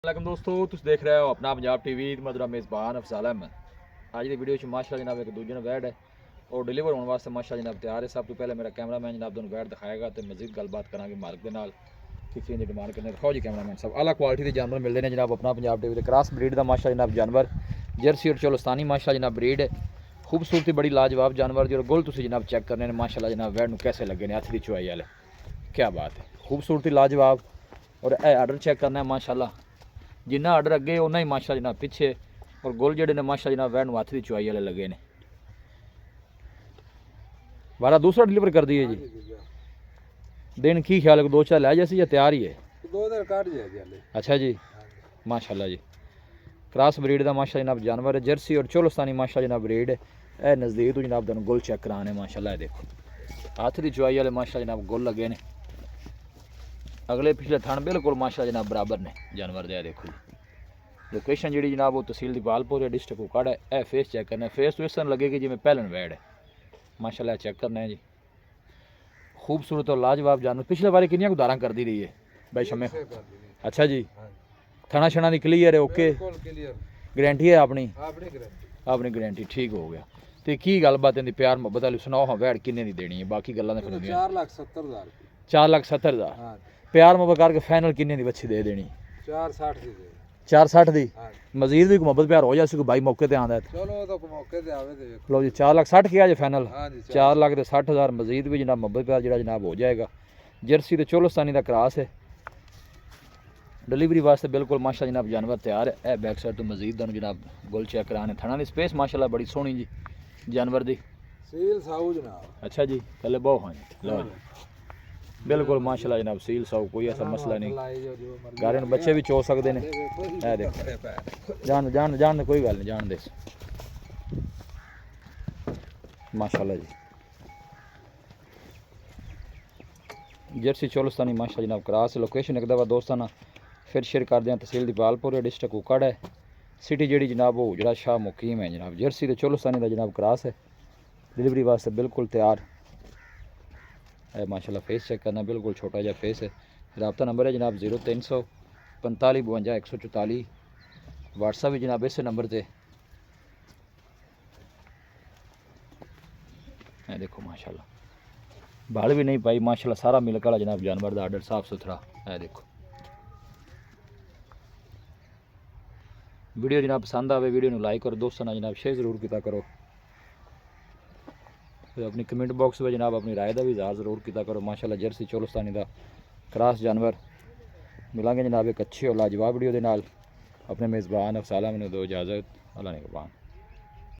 वालेकुम दोस्तों, तुम देख रहे हो अपना पंजाब टीवी। मधुरा मेज़बान अफजाल अहमद। अज की वीडियो माशाअल्लाह जनाब एक दूजे वैड है और डिलीवर होने वास्ते माशाअल्लाह जनाब तैयार है। सब तो पहले मेरा कैमरामैन जनाब तुम वैड दिखाएगा तो मजीद गलबात करा मालिक के नाल कि चीज़ की डिमांड करने। दिखाओ जी कैमरामैन सब आला क्वालिटी के जानवर मिलते हैं जनाब अपना पंजाब टीवी। क्रॉस ब्रीड का माशा जनाब जानवर जर्सी और चोलस्तानी माशा जनाब ब्रीड है। खूबसूरती बड़ी लाजवाब जानवर जो गुल तुम जनाब चेक करने माशाअल्लाह जनाब वैड में कैसे लगे ने हथ की चुआई वाले। क्या बात है, खूबसूरती लाजवाब। और आर्डर चेक करना है माशाअल्लाह, जिन्ना आर्डर अगे उन्ना ही माशा जनाब पिछे। और गुल जेडे ने माशा जनाब वैन हथ की चुआई वाले लगे ने। वाला दूसरा डिलीवर कर दिए जी। दिन की ख्याल है, दो चार लै जैसी या तैयार ही है? अच्छा जी, माशाअल्लाह जी। क्रॉस ब्रीड का माशा जनाब जानवर है। जर्सी और चोलस्तानी माशा जनाब ब्रीड है। यह नज़दीक तो जनाब तुम गुल चेक कराने माशाअल्लाह। देखो हथ की चुआई वाले माशा जनाब गुल लगे ने। अगले पिछले थन बिल्कुल माशा जनाब बराबर ने जानवर दे। देखो लोकेशन जी जनाब वो तहसील दीपालपुर है, डिस्ट्रिक्ट कुकाड़ है। ए फेस चेक करना है, फेस तो इस तरह लगेगी जिमें पहलन वैड है माशाअल्लाह। चेक करना है जी, खूबसूरत और लाजवाब जानवर। पिछले बार किनिया उधारा कर दी रही है भाई शमे? अच्छा जी, थना छना की क्लीयर है? ओके, गारंटी है अपनी? अपनी गारंटी, ठीक हो गया। तो की गलबात इनकी प्यार मुहब्बत वाली सुनाओ। हाँ वैड किन्ने की देनी है? बाकी गल्लां तो 4,70,000 4,70,000 प्यार मुहब्बत करके फाइनल किन्ने की बच्ची दे देनी? 4,60 दी 4,60 की। मजीद भी मुहब्बत प्यार हो जाए भाई मौके पर आंदा है? चलो तो मौके ते आवे ते लो जी 4,60,000 किया जे फाइनल। हां जी 4,60,000 मजीद भी जनाब मुहब्बत प्यार जो जनाब हो जाएगा। जर्सी तो चोलस्तानी का क्रॉस है। डिलीवरी वास्ते बिल्कुल माशा जनाब जानवर तैयार है। ए बैक साइड तो मजीद जनाब गुल चेक कराने। थना की स्पेस माशाअल्लाह बड़ी सोहनी जी जानवर दी। सील साऊ जनाब। अच्छा जी, थले बहु हाँ जी। लो जी बिल्कुल माशाअल्लाह जनाब सील साऊ, कोई ऐसा मसला नहीं। गारे बच्चे भी चो सकते हैं। ए देखो जान जान जान कोई गल नहीं, जान दे माशाअल्लाह जी। जर्सी चोलस्तानी माशा जनाब क्रॉस। लोकेशन एक दफ़ा दोस्ताना फिर शेयर कर दें, तहसील दीपालपुर है, डिस्ट्रिक्ट कुकाड़ है। सिटी जी जनाब वो जरा शाह मुकीम है जनाब। जर्सी तो चोलस्तानी का जनाब क्रॉस है। डिलीवरी वास्ते बिल्कुल तैयार है माशाअल्लाह। फेस चेक करना, बिल्कुल छोटा जहा फेस है। रबता नंबर है जनाब 0345 52 144। व्हाट्सएप भी जनाब इस नंबर से। देखो माशाअल्लाह बाल भी नहीं पाई माशाअल्लाह, सारा मिलक वाला जनाब जानवर का आर्डर साफ सुथरा है। देखो वीडियो जनाब पसंद आवे वीडियो में लाइक करो, दोस्तों ना जनाब शेयर जरूर किया करो। अपनी कमेंट बॉक्स में जनाब अपनी राय का भी इजहार जरूर किया करो। माशाअल्लाह जर्सी चोलस्तानी का क्रॉस जानवर मिलेंगे जनाब एक अच्छी और लाजवाब वीडियो के नाल। अपने मेज़बान अफसाला मैंने दो इजाज़त। अल्लाह ने कुर्बान।